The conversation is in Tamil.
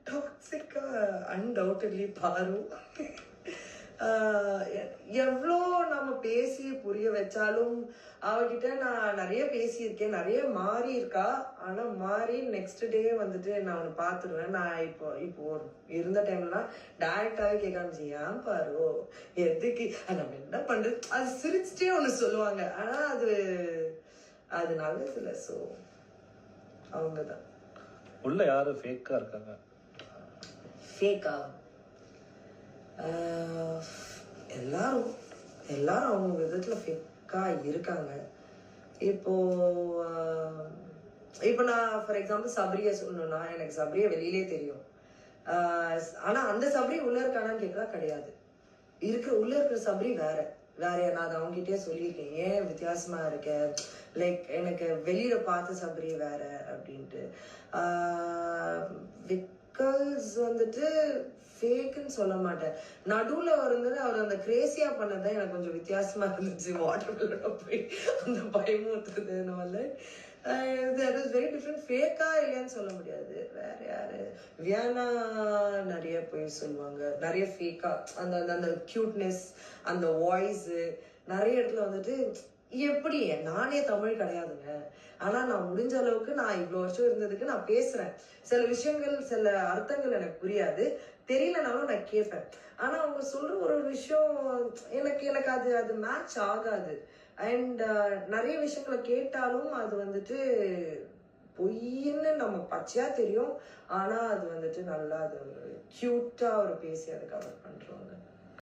டாக்ஸிக்கா அன்டவுட்டட்லி பாரு. எவ்வளோ நம்ம பேசி புரிய வச்சாலும் அவகிட்ட நான் நிறைய பேசியிருக்கேன், நிறைய மாறி இருக்கா. ஆனா மாறி நெக்ஸ்ட் டே வந்துட்டு நான் ஒன்று பார்த்துருவேன். நான் இப்போ இருந்த டைம்லாம் டைரக்டாவே கேட்க ஆரம்பிச்சு, ஏன் பாரு எதுக்கு நம்ம என்ன பண்றது, அது சிரிச்சுட்டே ஒன்று சொல்லுவாங்க. ஆனா அது நல்லது இல்லை. ஸோ அவங்கதான் உள்ள யாரு ஃபேக்கா இருக்காங்க? ஃபேக்கா எல்லாரும் அவங்க விதத்துல ஃபேக்கா இருக்காங்க. இப்போ நான் ஃபார் எக்ஸாம்பிள் சபரியை சொல்லணும்னா, எனக்கு சபரியை வெளியிலே தெரியும். ஆனா அந்த சபரி உள்ள இருக்கானான்னு கேட்கறா, கிடையாது. உள்ள இருக்கிற சபரி வேற. நான் அதை அவங்ககிட்டயே சொல்லியிருக்கேன், ஏன் வித்தியாசமா இருக்க, லைக் எனக்கு வெளியில பார்த்த சபரி வேற அப்படின்ட்டு. பிகாஸ் வந்துட்டு ஃபேக்குன்னு சொல்ல மாட்டேன். நடுவுல இருந்தது அவர் அந்த கிரேசியா பண்ணதான் எனக்கு கொஞ்சம் வித்தியாசமா இருந்துச்சு. வாட்டர் போய் அந்த பயமுறுத்துறதுனால தட் இஸ் வெரி டிஃப்ரெண்ட். ஃபேக்கா இல்லையான்னு சொல்ல முடியாது. வேற யாரு, வியானா நிறைய போய் சொல்லுவாங்க, நிறைய ஃபேக்கா அந்த அந்த கியூட்னஸ், அந்த வாய்ஸ் நிறைய இடத்துல வந்துட்டு. எப்படி நானே தமிழ் கிடையாதுங்க, ஆனா நான் முடிஞ்ச அளவுக்கு நான் இவ்வளவு வருஷம் இருந்ததுக்கு நான் பேசுறேன். சில விஷயங்கள் சில அர்த்தங்கள் எனக்கு புரியாது, தெரியலனாலும் நான் கேட்பேன். ஆனா அவங்க சொல்ற ஒரு விஷயம் எனக்கு அது மேட்ச் ஆகாது. அண்ட் நிறைய விஷயங்களை கேட்டாலும் அது வந்துட்டு பொய்ன்னு நம்ம பச்சையா தெரியும். ஆனா அது வந்துட்டு நல்லா அது கியூட்டா ஒரு பேசி அதை கவர் பண்றவங்க.